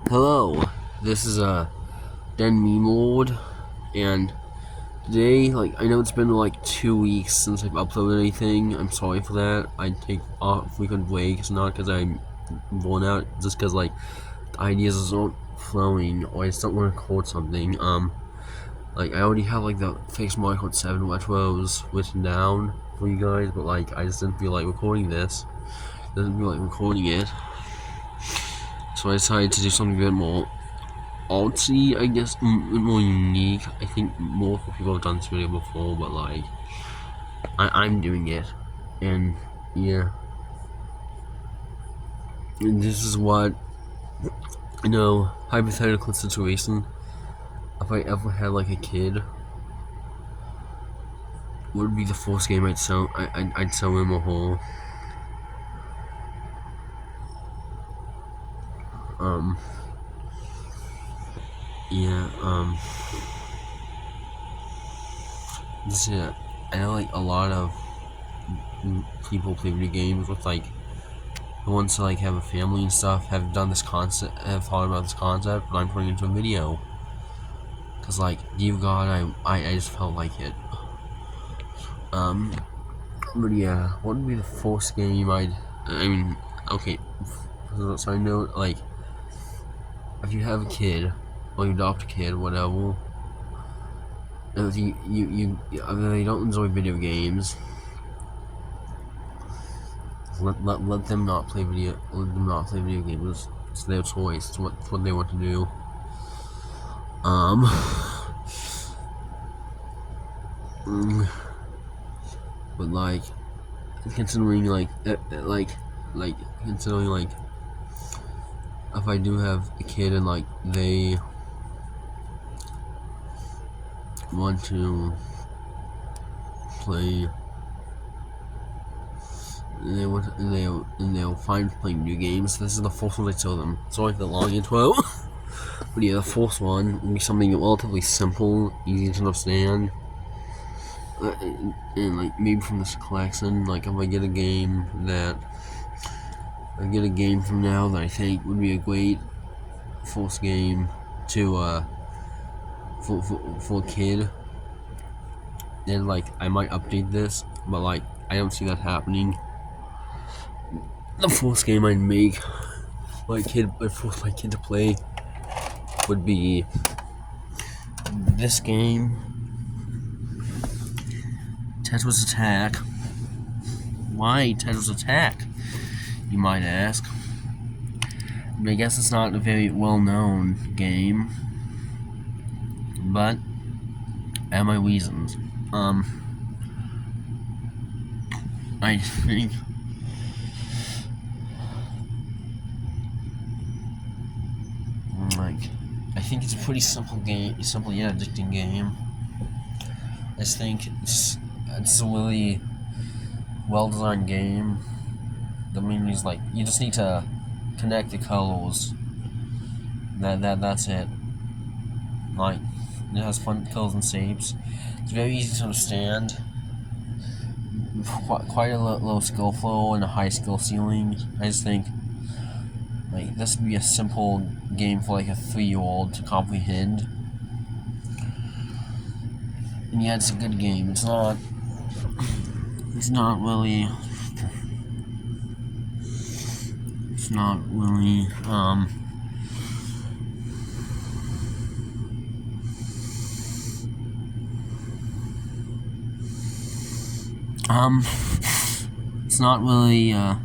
Hello, this is Den Me Mode, and today, I know it's been 2 weeks since I've uploaded anything. I'm sorry for that. I take off frequent breaks, not because I'm worn out, just because the ideas aren't flowing, or I just don't want to record something. I already have the fixed Mario Kart 7 retros written down for you guys, but I just didn't feel like recording this. Didn't feel like recording it, so I decided to do something a bit more artsy, I guess, more unique. I think more people have done this video before, but I'm doing it, and yeah, and this is what, hypothetical situation. If I ever had a kid, what would be the first game I'd sell? I'd sell him a whole. Yeah, this is it. I know a lot of people play video games with who wants to have a family and stuff, have done this concept, have thought about this concept, but I'm putting it into a video. Cause dear God, I just felt like it. But yeah, what would be the first game okay, so I know, if you have a kid, or you adopt a kid, whatever, and if they don't enjoy video games, let them not play video games. It's their choice. It's what they want to do. But considering considering if I do have a kid and they want to play, and they'll find playing video games. This is the first one I tell them. Sorry for the long intro. But yeah, the first one will be something relatively simple, easy to understand, and maybe from this collection. If I get a game from now that I think would be a great first game to for a kid, then I might update this, but I don't see that happening. The first game I'd make force my kid to play would be this game, Tetris Attack. Why Tetris Attack, you might ask? I guess it's not a very well-known game, but I have my reasons. I think it's a pretty simple game, simple yet addicting game. I just think it's a really well-designed game. The meaning is you just need to connect the colors. That's it. It has fun colors and shapes. It's very easy to understand. Quite a low skill flow and a high skill ceiling. I just think this would be a simple game for a 3-year-old to comprehend. And yeah, it's a good game. It's not really it's not really an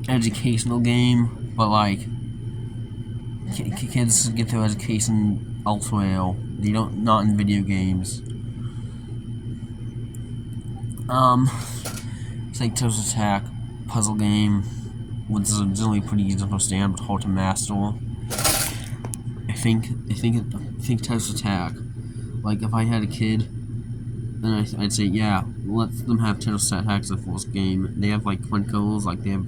educational game, but kids get their education elsewhere. They don't, not in video games. It's like Tetris Attack, puzzle game, which is generally pretty easy to understand but hard to master. I think Tetris Attack. If I had a kid, then I'd say, yeah, let them have Tetris Attack as the first game. They have fun colors, they have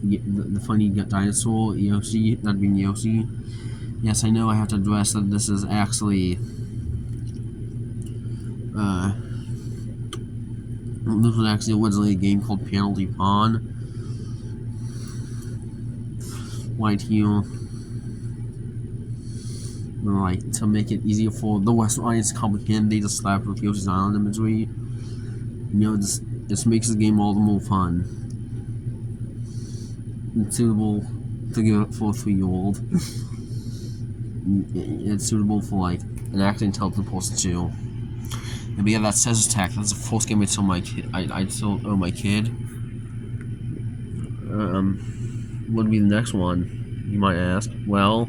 the funny dinosaur, Yoshi, that being Yoshi. Yes, I know I have to address that this is actually this was actually originally a game called Penalty Pawn, White Hill. Like, to make it easier for the Western audience to comprehend, they just slap with Yoshi's Island imagery. This makes the game all the more fun and suitable to give it for a 3-year-old. It's suitable for like an acting intelligent person too. And we have that Scissors Attack. That's the first game I told my kid. I told my kid. What would be the next one? You might ask. Well,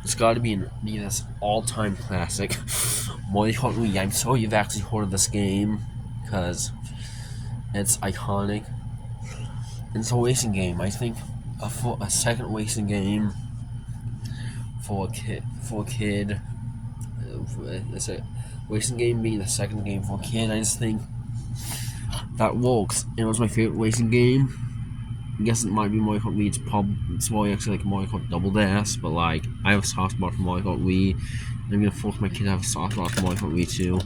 it's got to be this all-time classic, Mario Kart Wii. I'm sure you've actually heard of this game because it's iconic. It's a racing game. I think a second racing game for a kid. It's a racing game being the second game for a kid. I just think that works. It was my favorite racing game. I guess it might be Mario Kart Wii. It's probably actually like Mario Kart Double Dash, but like I have a soft spot for Mario Kart Wii. And I'm gonna force my kid to have a soft spot for Mario Kart Wii too.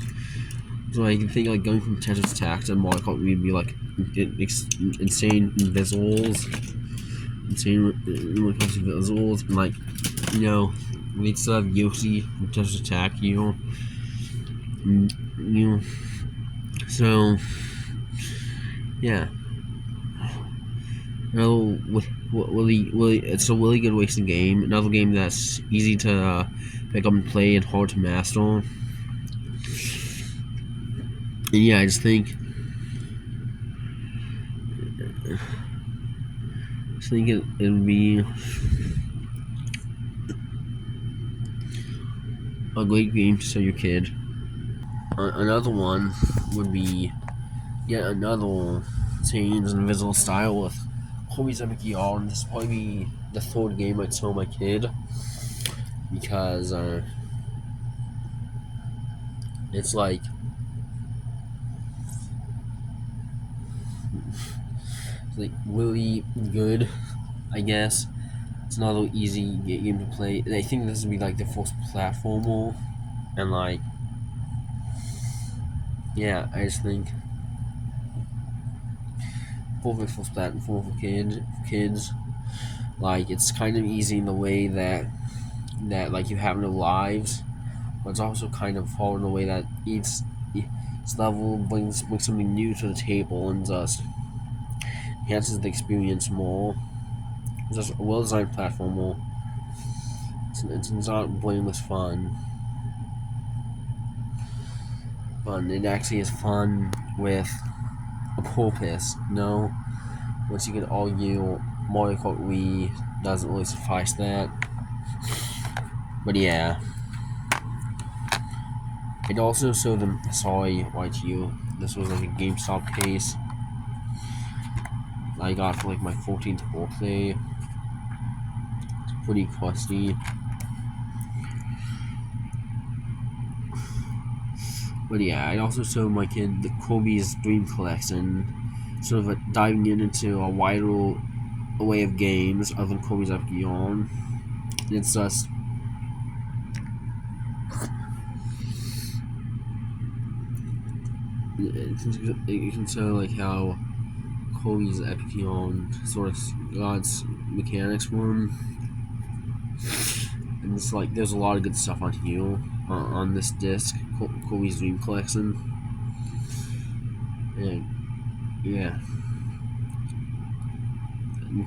So I can think like going from Tetris Attack to Mario Kart Wii would be like insane visuals, when it comes to visuals, and like we'd still have Yoshi from Tetris Attack, so yeah. It's a really good racing game. Another game that's easy to pick up and play and hard to master. And yeah, I just think it would be a great game to show your kid. Another one would be yet another change in visual style with Kirby's Epic Yarn. This will probably be the third game I'd show my kid because it's like really good, I guess. It's another easy game to play. And I think this would be like the first platformer, and like, yeah, I just think perfect for platform for kids. Like, it's kind of easy in the way that like you have no lives, but it's also kind of hard in the way that each level brings something new to the table and just enhances the experience more. It's just a well-designed platformer. It's not blameless fun. It actually is fun with a purpose. Once you can argue Mario Kart Wii doesn't really suffice that. But yeah. It also showed them, sorry, YTU, this was like a GameStop case I got for like my 14th birthday. It's pretty crusty. But yeah, I also showed my kid the Kirby's Dream Collection, sort of diving into a wider array of games other than Kirby's Epic Yarn. It's just you can show like how Kirby's Epic Yarn sort of got its mechanics for him. And it's like there's a lot of good stuff on here on this disc, Kirby's Dream Collection. And yeah,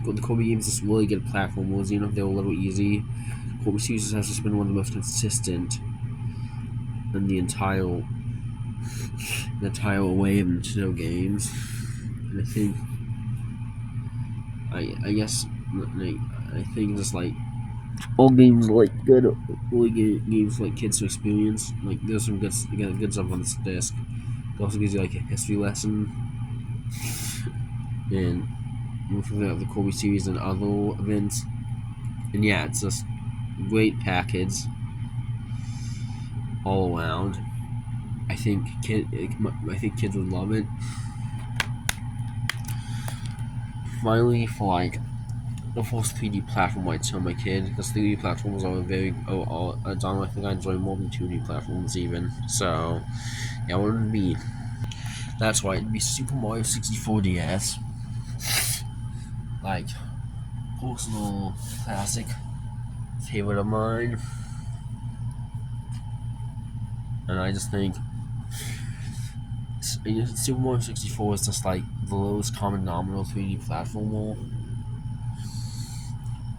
the Kirby games just really good platformers, even if they're a little easy. Kirby Series has just been one of the most consistent in the entire wave of Nintendo games. And I guess I think just like all games like good games like kids to experience. Like there's some good stuff on this disc. It also gives you like a history lesson, and from the Kirby series and other events. And yeah, it's just a great package all around. I think kids would love it. Finally, for like the first 3D platform I'd show my kid, because 3D platforms are I think I enjoy more than 2D platforms even. So yeah, what would it be? That's right, it'd be Super Mario 64 DS. Like, personal classic favorite of mine, and I just think Super Mario 64 is just like the lowest common nominal 3D platformer.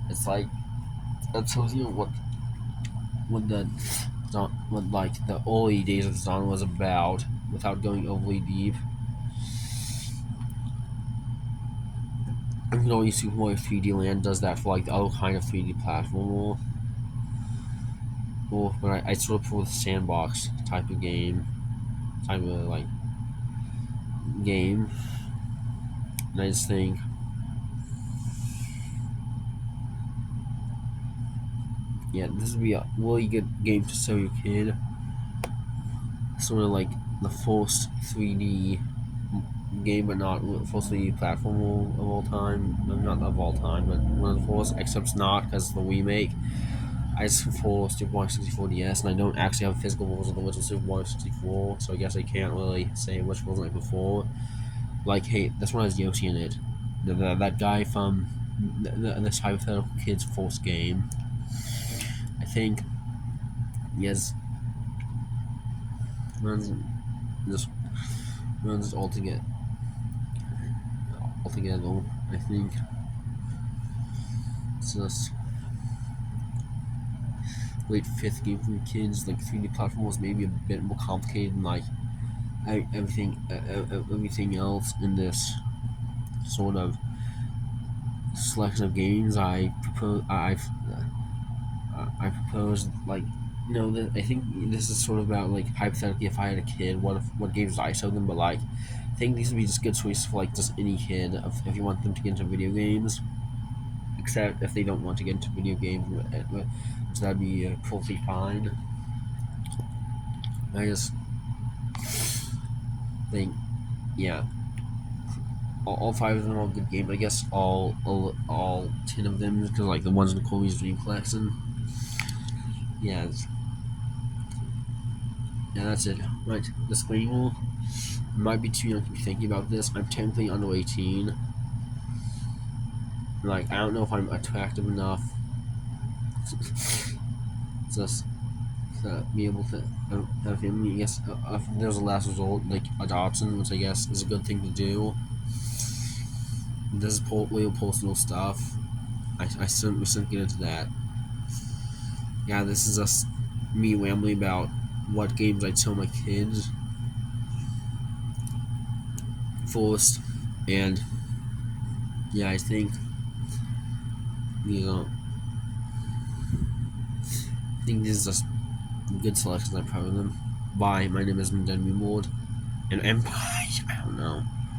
It's like it tells you what the what like the early days of the genre was about without going overly deep. You know, Super Mario 3D Land does that for like the other kind of 3D platformer. Well, but I sort of prefer the sandbox type of type of like game, and I just think, yeah, this would be a really good game to show your kid. Sort of like the first 3D game, but not first 3D platform of all time. Not of all time, but one of the first, except it's not because the remake. I just for Super Mario 64 DS, and I don't actually have a physical version of the original Super Mario 64, so I guess I can't really say which wasn't like before. Like, hey, this one has Yoshi in it. That guy from this hypothetical kid's first game. I think he has runs just runs altogether. I think it's just late fifth game for kids. Like 3D platform was maybe a bit more complicated than like everything else in this sort of selection of games. I proposed like I think this is sort of about like hypothetically if I had a kid, what games would I show them? But like I think these would be just good choices for like just any kid if you want them to get into video games, except if they don't want to get into video games, so that'd be totally fine. I just think, yeah, all five of them are good games. I guess all 10 of them, because like the ones in Kobe's Dream Collection. Yeah, yeah, that's it. Right, disclaimer. Might be too young to be thinking about this. I'm technically under 18. Like, I don't know if I'm attractive enough just to be able to have him. I guess if there's a last resort, like adoption, which I guess is a good thing to do. This is real personal stuff. I shouldn't get into that. Yeah, this is just me rambling about what games I tell my kids first, and yeah, I think I think this is just good selections. I'm proud of them. Bye. My name is Mden Mode, and Empire. I don't know.